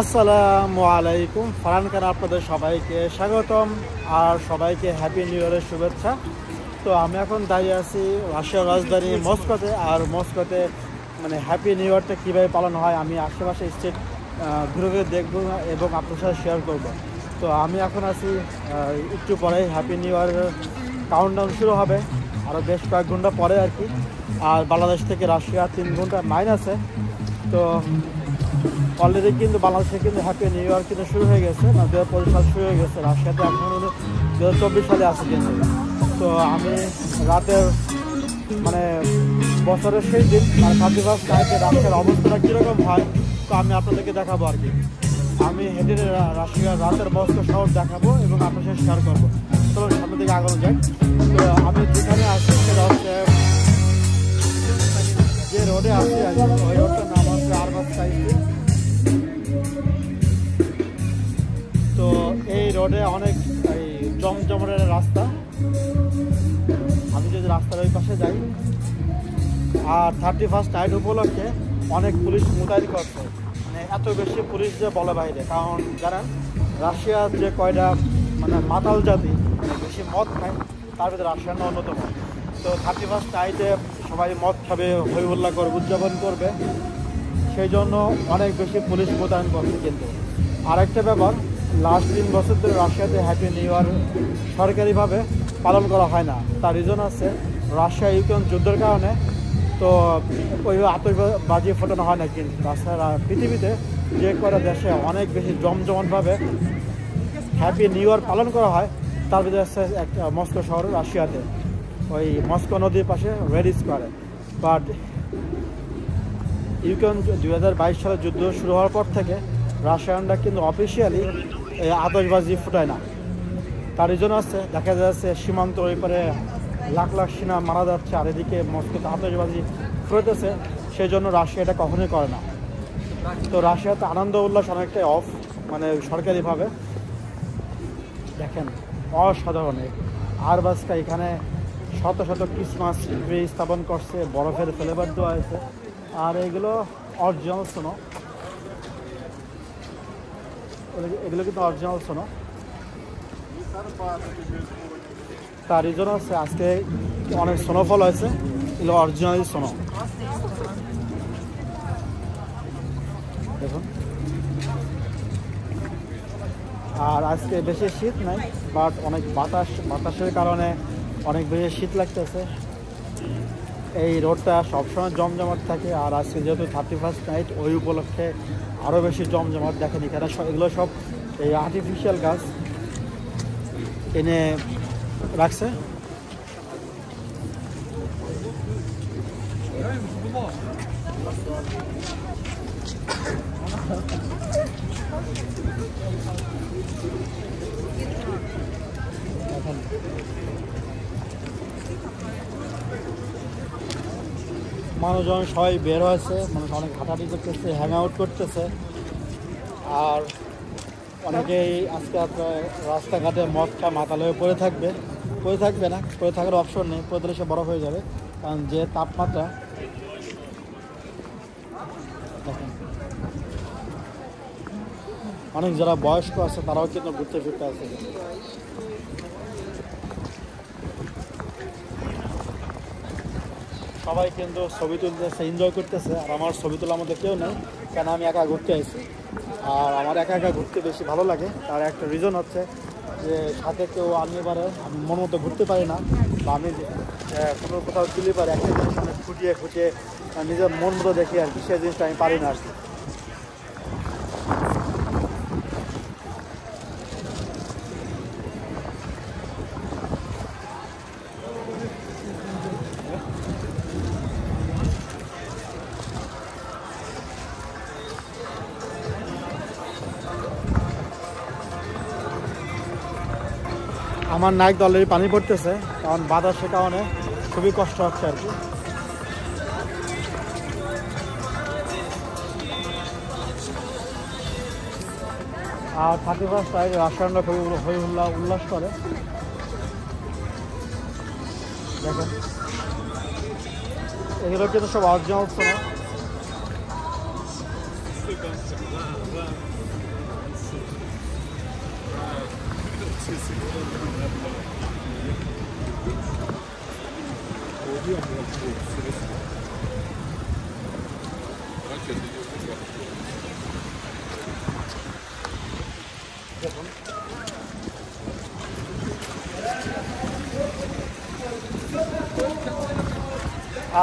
আসসালামু আলাইকুম। ফারহান খান আপনাদের সবাইকে স্বাগতম আর সবাইকে হ্যাপি নিউ ইয়ারের শুভেচ্ছা। তো আমি এখন দাঁড়িয়ে আছি রাশিয়ার রাজধানী মস্কোতে। আর মস্কোতে মানে হ্যাপি নিউ ইয়ারটা কীভাবে পালন হয় আমি আশেপাশে স্টেট ঘুরে ঘুরে দেখবো এবং আপনার সাথে শেয়ার করব। তো আমি এখন আছি, একটু পরে হ্যাপি নিউ ইয়ারের কাউন্টডাউন শুরু হবে, আরও বেশ কয়েক ঘন্টা পরে আর কি। আর বাংলাদেশ থেকে রাশিয়া 3 ঘন্টা মাইন আছে। তো অলরেডি কিন্তু বাংলাদেশে কিন্তু হ্যাপি নিউ ইয়ার কিন্তু শুরু হয়ে গেছে, 2025 সাল শুরু হয়ে গেছে। রাশিয়াতে এখন 2024 সালে আছে কিন্তু। তো আমি রাতের মানে বছরের শেষ দিন মানে 31st নাইটে রাশিয়ার অবস্থাটা কীরকম হয় তো আমি আপনাদেরকে দেখাবো আর কি। আমি হেঁটে রাশিয়ার রাতের মস্কো শহর দেখাবো এবং আপনার সাথে শেয়ার করবো। চলো সামনের দিকে আগানো যায়। তো আমি যেখানে আছি সেটা হচ্ছে যে রোডে আছি আর কি, ওই রোডটার নাম হচ্ছে আরবাস সাইড। তো এই রোডে অনেক এই জমজমাটের রাস্তা। আমি যদি রাস্তার ওই পাশে যাই, আর 31st নাইট উপলক্ষে অনেক পুলিশ মোতায়েন করছে। মানে এত বেশি পুলিশ যে বলে বাইরে, কারণ জানেন রাশিয়ার যে কয়টা মানে মাতাল জাতি মানে বেশি মদ খায় তার ভিতরে রাশিয়ান অন্যতম। তো 31st নাইটে সবাই মদ খাবে, হই হল্লা করবে, উদযাপন করবে, সেই জন্য অনেক বেশি পুলিশ মোতায়েন করছে। কিন্তু আরেকটা ব্যাপার, লাস্ট 3 বছর ধরে রাশিয়াতে হ্যাপি নিউ ইয়ার সরকারিভাবে পালন করা হয় না। তার রিজন আছে রাশিয়া ইউক্রেন যুদ্ধের কারণে। তো ওইভাবে আতশবাজি ফোটানো হয় না। কিন্তু তাছাড়া পৃথিবীতে যে কয়টা দেশে অনেক বেশি জমজমাটভাবে হ্যাপি নিউ ইয়ার পালন করা হয় তার ভিতরে আছে একটা মস্কো শহর রাশিয়াতে, ওই মস্কো নদীর পাশে রেড স্কোয়ারে। বাট ইউক্রেন 2022 সালে যুদ্ধ শুরু হওয়ার পর থেকে রাশিয়ানরা কিন্তু অফিসিয়ালি আতশবাজি ফুটায় না। তার রিজন আছে, দেখা যাচ্ছে সীমান্ত ওই পারে লাখ লাখ সেনা মারা যাচ্ছে, আর এদিকে মস্কোতে আতশবাজি ফুটাতেছে, সেই জন্য রাশিয়া এটা কখনোই করে না। তো রাশিয়াতে আনন্দ উল্লাস অনেকটাই অফ, মানে সরকারিভাবে। দেখেন অসাধারণ আরবাসকা এখানে শত শত ক্রিসমাস ট্রি স্থাপন করছে, বরফের ফ্লেভার দেওয়া হয়েছে। আর এগুলো অরিজিনাল সোনো, এগুলো কিন্তু অরিজিনাল সোনো। তার রিজন আছে আজকে অনেক স্নোফল হয়েছে, এগুলো অরিজিনাল সোনো। দেখুন, আর আজকে বেশি শীত নাই, বাট অনেক বাতাসের কারণে অনেক বেশি শীত লাগতেছে। এই রোডটা সবসময় জমজমাট থাকে, আর আজকে যেহেতু 31st নাইট ওই উপলক্ষে আরও বেশি জমজমাট। দেখেন এখানে এগুলো সব এই আর্টিফিশিয়াল গাছ এনে রাখছে। মানুষজন সবাই বের হয়েছে, মানুষ অনেক হাঁটাহাঁটি করতেছে, হ্যাং আউট করতেছে। আর অনেকেই আজকে আপনার রাস্তাঘাটে মদ খায় মাতাল হয়ে পড়ে থাকবে না, পড়ে থাকার অপশন নেই, পড়ে দিলে সে বরফ হয়ে যাবে, কারণ যে তাপমাত্রা। দেখেন অনেক যারা বয়স্ক আছে তারাও কিন্তু ঘুরতে ফিরতে আছে। সবাই কিন্তু ছবি তুলতেছে, এনজয় করতেছে। আর আমার ছবি তোলার মধ্যে কেউ নেই, কেন আমি একা ঘুরতে আসছি। আর আমার একা ঘুরতে বেশি ভালো লাগে। তার একটা রিজন হচ্ছে যে সাথে কেউ আমি এবারে আমি মন মতো ঘুরতে পারি না, বা আমি কোনো কোথাও তুলি পারি একটা জিনিস অনেক খুঁটিয়ে নিজের মন মতো দেখি আর কি, সেই জিনিসটা আমি পারি না আর কি। আমার নাক অলরেডি পানি পড়তেছে, কারণ বাতাসের কারণে খুবই কষ্ট হচ্ছে আর কি। আর 31st নাইট রাশিয়ানরা খুবই হই উল্লাস করে। দেখেন এগুলো কিন্তু সব অরিজিনাল সোনা।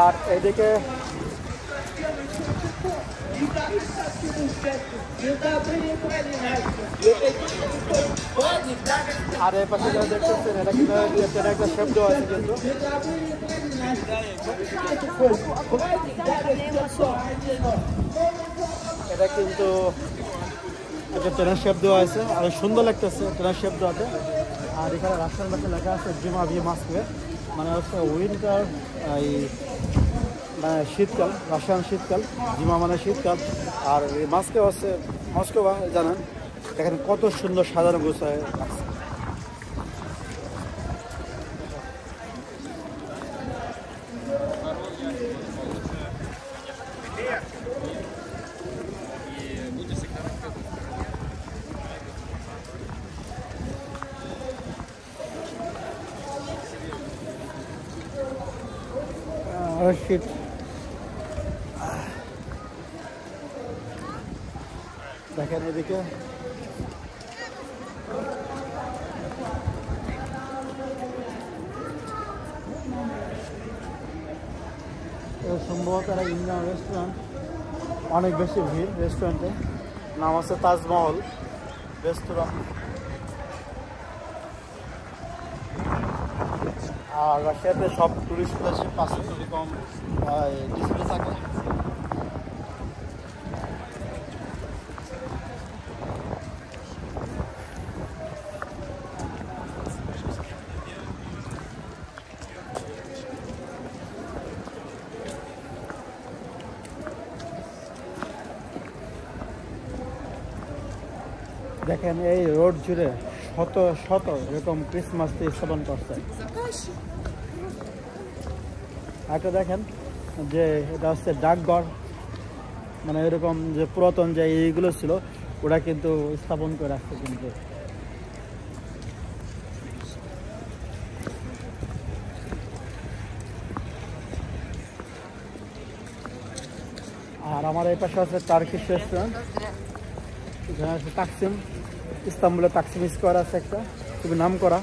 আর এদিকে আর এই পাশে যারা দেখতেছেন এটা কিন্তু একটা শেপ দেওয়া আছে কিন্তু এটা কিন্তু একটা ট্রেনের শেপ দেওয়া আছে আর সুন্দর লাগতেছে ট্রেনের শেপ দেওয়াতে। আর এখানে রাস্তার পাশে লেখা আছে জিমা ভি মাস্কে, মানে হচ্ছে উইন্টার এই মানে শীতকাল, রাশিয়ান শীতকাল, জিমা মানে শীতকাল। আর এই মাস্কে হচ্ছে মস্কো জানেন, এখানে কত সুন্দর সাজানো গোছায় লাগছে। শীত দেখেন এদিকে সম্ভবত একটা ইন্ডিয়ান রেস্টুরেন্ট, অনেক বেশি ভিড় রেস্টুরেন্টে, নাম আছে তাজমহল রেস্টুরেন্ট। আর রাশিয়াতে সব টুরিস্ট প্লেসে 500 কম ডিসপ্লে থাকে। দেখেন এই রোড জুড়ে শত শত এরকম ক্রিসমাস ট্রি স্থাপন করছে। একটা দেখেন যে এটা হচ্ছে ডাকঘর, মানে এরকম যে পুরাতন যে এইগুলো ছিল ওরা কিন্তু স্থাপন করে রাখছে কিন্তু। আর আমার এই পাশে আছে টার্কিশ রেস্টুরেন্ট, এখানে আছে তাকসিম, ইস্তাম্বুলের তাকসিম স্কোয়ার আছে একটা, খুবই নাম করা।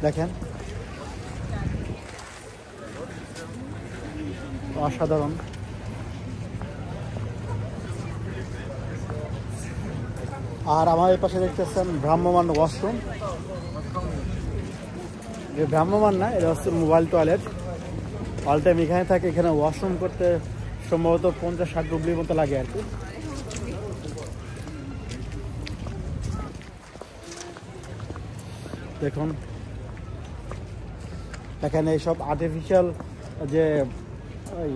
দেখেন অসাধারণ। আর আমার এই পাশে দেখতেছেন ভ্রাম্যমান ওয়াশরুম, যে ভ্রাম্যমান না, এটা হচ্ছে মোবাইল টয়লেট। অল টাইম এখানে থাকে, এখানে ওয়াশরুম করতে সম্ভবত 50-60 রুবলির মতো লাগে আর কি। দেখুন এখানে এইসব আর্টিফিশিয়াল যে ওই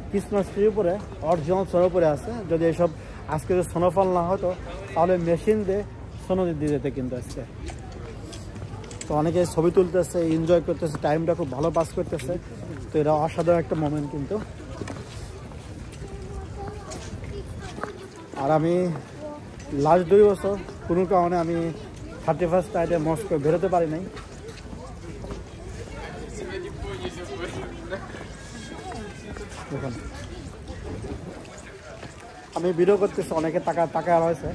ক্রিসমাস ট্রির উপরে অরিজিনাল সোনার উপরে আছে। যদি এইসব আজকে যদি স্নোফল না হতো তাহলে মেশিন দিয়ে সোনো দিয়ে যেতে কিন্তু আজকে। তো অনেকে ছবি তুলতেছে, এনজয় করতেছে, টাইমটা খুব ভালো পাস করতেছে। তো এটা অসাধারণ একটা মোমেন্ট কিন্তু। আর আমি লাস্ট 2 বছর কোনো কারণে আমি 31st নাইটে মস্কো বেরোতে পারি নাই। দেখুন আমি ভিডিও করতেছি, অনেকে টাকা রয়েছে।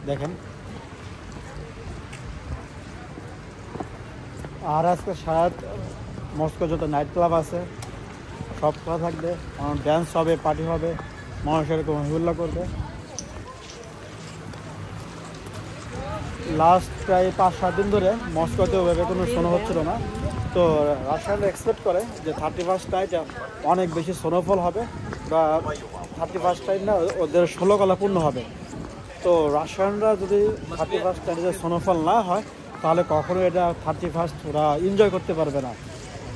দেখেন আর আজকে সারা মস্কো যত নাইট ক্লাব আছে সব খোলা থাকবে, ড্যান্স হবে, পার্টি হবে, মানুষ এরকম হুল্লা করবে। লাস্ট প্রায় 5-7 দিন ধরে মস্কোতে ওভাবে কোনো স্নো হচ্ছিল না। তো রাশিয়ানরা এক্সপেক্ট করে যে 31st নাইটে অনেক বেশি স্নোফল হবে, বা 31st নাইট না ওদের 16 কলা পূর্ণ হবে। তো রাশিয়ানরা যদি 31st নাইটে স্নোফল না হয় তাহলে কখনো এটা 31st ওরা এনজয় করতে পারবে না।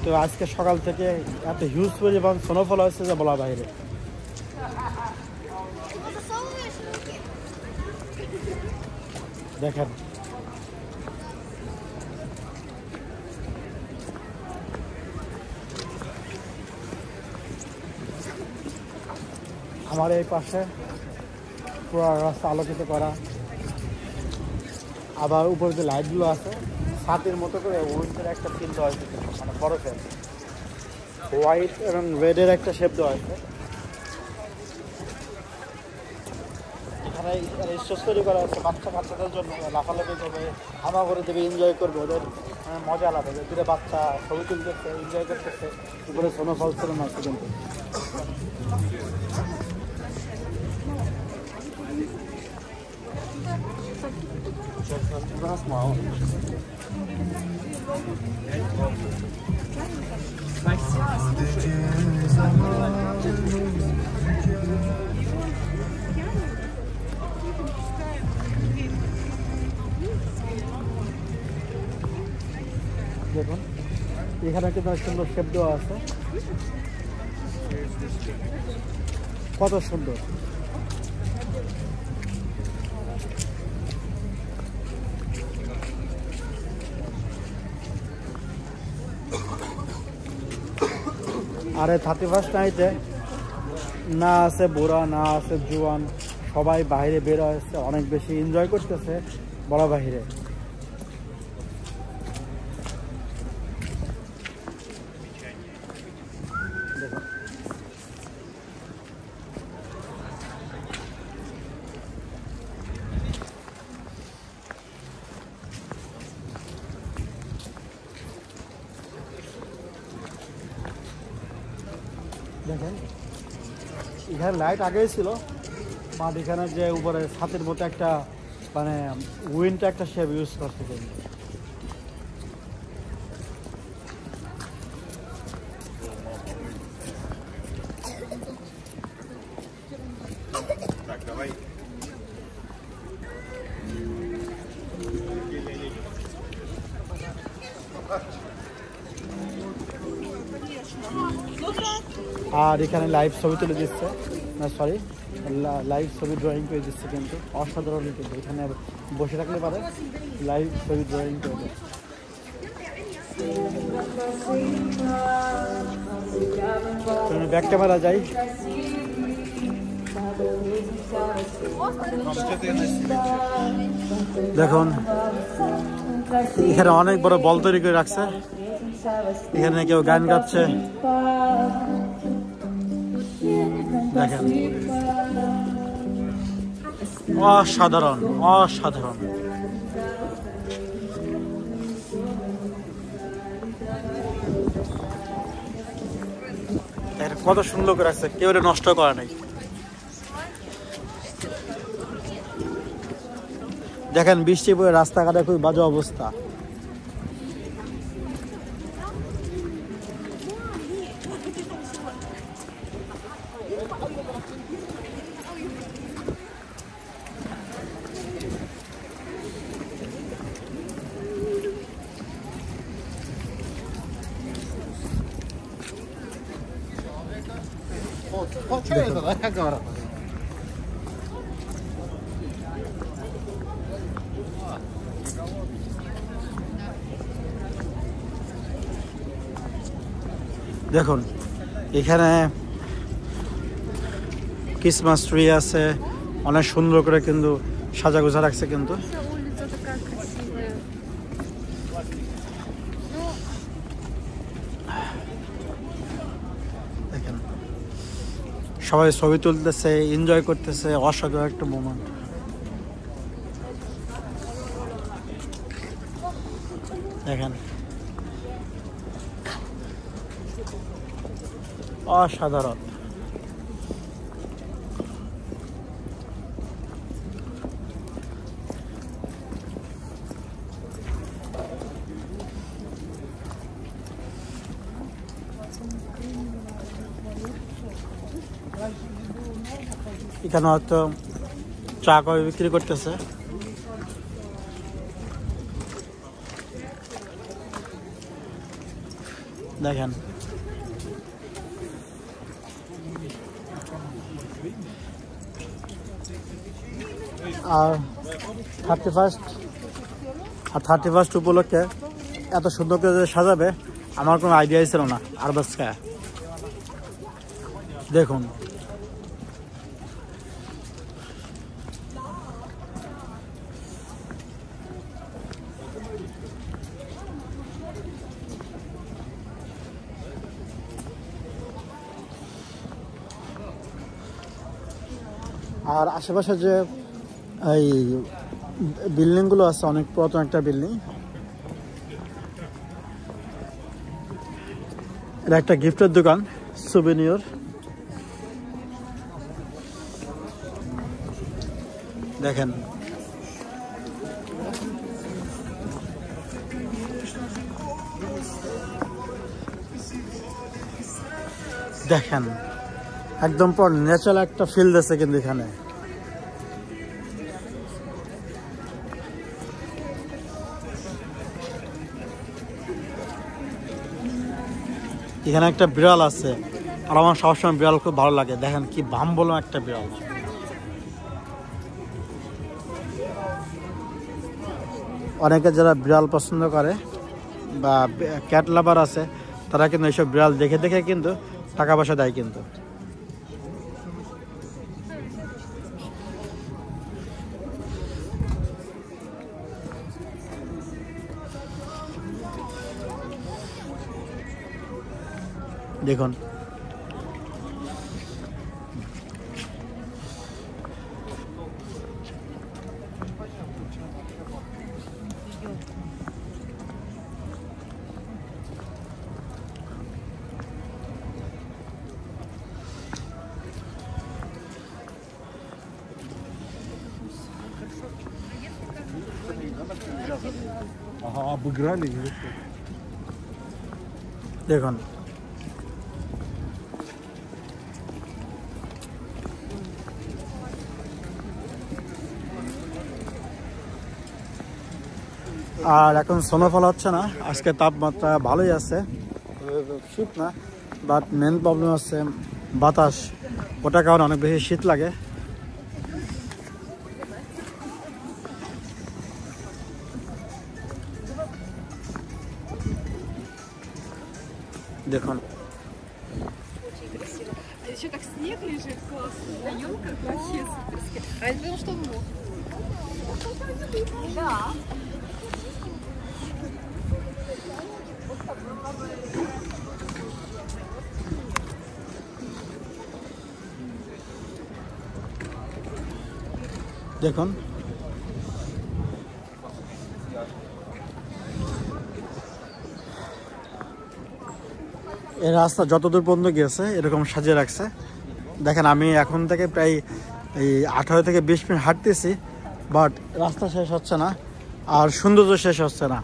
তো আজকে সকাল থেকে এত হিউজ পরিমাণ স্নোফল হয়েছে যে বলা বাইরে। দেখেন আমার এই পাশে পুরো রাস্তা আলোকিত করা, আবার উপরে যে লাইটগুলো আছে ছাতের মতো করে উইন্ডের একটা ফিল দেওয়া হয়েছে, মানে বরফের হোয়াইট এবং রেডের একটা শেপ দেওয়া হয়েছে। এখানে স্টেজ তৈরি করা হচ্ছে বাচ্চাদের জন্য, লাফালাফি করবে, হামা করে দেবে, এনজয় করবে, ওদের মজা লাগবে। দূরে বাচ্চা ছবি তুলতেছে, এনজয় করতেছে, উপরে স্নোফল ছিল না কিন্তু। দেখুন এখানে কিন্তু সুন্দর শেপ দেওয়া আছে, কত সুন্দর। আর 31st নাইটে না আছে বুড়া, না আছে জোয়ান, সবাই বাইরে বের হয়েছে, অনেক বেশি এনজয় করতেছে বড় বাহিরে। দেখেন এখানে লাইট আগেই ছিল, বাট এখানে যে উপরে ছাতের মতো একটা মানে উইন্ডটা একটা শেপ ইউজ করছে। আর এখানে লাইভ ছবি তুলে দিচ্ছে, না সরি লাইভ ছবি ড্রয়িং করে দিচ্ছে, কিন্তু অসাধারণ। কিন্তু এখানে বসে থাকলে পারে লাইভ ছবি ড্রয়িং করে দেয়। ব্যাক ক্যামেরা যাই, দেখুন এখানে অনেক বড় বল তৈরি করে রাখছে, এখানে কেউ গান গাচ্ছে, দেখেন অসাধারণ অসাধারণ। কত সুন্দর করে রাখছে, কেউ এটা নষ্ট করা নাই। দেখেন বৃষ্টি পড়ে রাস্তাঘাটে খুব বাজে অবস্থা। দেখুন এখানে ক্রিসমাস ট্রি আছে, অনেক সুন্দর করে কিন্তু সাজা গোজা রাখছে। কিন্তু দেখেন সবাই ছবি তুলতেছে, এনজয় করতেছে, অসাধারণ একটা মোমেন্ট। দেখেন অসাধারণ। এখানে হয়তো চা কফি বিক্রি করতেছে। দেখেন আর 31st উপলক্ষে এত সুন্দর করে যে সাজাবে আমার কোনো আইডিয়াই ছিল না। আরবাজ খায়া দেখুন, আর আশেপাশে যে এই বিল্ডিংগুলো আছে অনেক পুরাতন একটা বিল্ডিং। এটা একটা গিফটের দোকান, সুভেনিয়র। দেখেন দেখেন একদম পর ন্যাচারাল একটা ফিল আছে কিন্তু এখানে। এখানে একটা বিড়াল আছে, আর আমার সবসময় বিড়াল খুব ভালো লাগে। দেখেন কি বাম বলো একটা বিড়াল। অনেকে যারা বিড়াল পছন্দ করে বা ক্যাট লাভার আছে তারা কিন্তু এইসব বিড়াল দেখে দেখে কিন্তু টাকা পয়সা দেয় কিন্তু। দেখুন обыграли. দেখুন আর এখন স্নোফল হচ্ছে না, আজকে তাপমাত্রা ভালোই আছে, শীত না, বাট মেন প্রবলেম আছে বাতাস, ওটার কারণে অনেক বেশি শীত লাগে। দেখুন Еще так снег лежит, классно. На елках вообще суперски. А я думала, что мох. Да. দেখুন এই রাস্তা যতদূর পর্যন্ত গেছে এরকম সাজিয়ে রাখছে। দেখেন আমি এখন থেকে প্রায় এই 18 থেকে 20 মিনিট হাঁটতেছি, বাট রাস্তা শেষ হচ্ছে না আর সৌন্দর্য শেষ হচ্ছে না।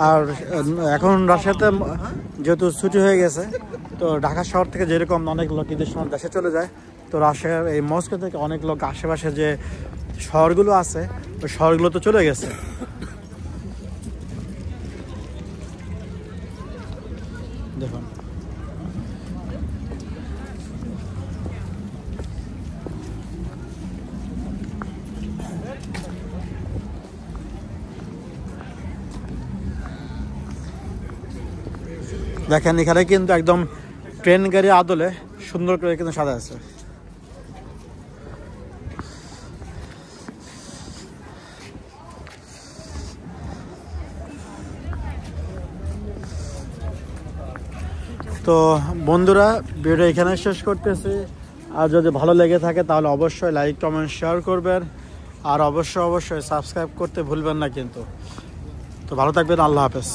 আর এখন রাজশাহীতে যেহেতু ছুটি হয়ে গেছে, তো ঢাকা শহর থেকে যেরকম অনেক লোক ঈদের সময় দেশে চলে যায়, তো রাজশাহীর এই মস্কো থেকে অনেক লোক আশেপাশে যে শহরগুলো আছে ওই শহরগুলো তো চলে গেছে। দেখুন দেখেন এখানে কিন্তু একদম ট্রেন গাড়ি আদলে সুন্দর করে কিন্তু সাজা আছে। তো বন্ধুরা ভিডিওটা এখানে শেষ করতেছি, আর যদি ভালো লেগে থাকে তাহলে অবশ্যই লাইক কমেন্ট শেয়ার করবেন, আর অবশ্যই সাবস্ক্রাইব করতে ভুলবেন না কিন্তু। তো ভালো থাকবেন, আল্লাহ হাফেজ।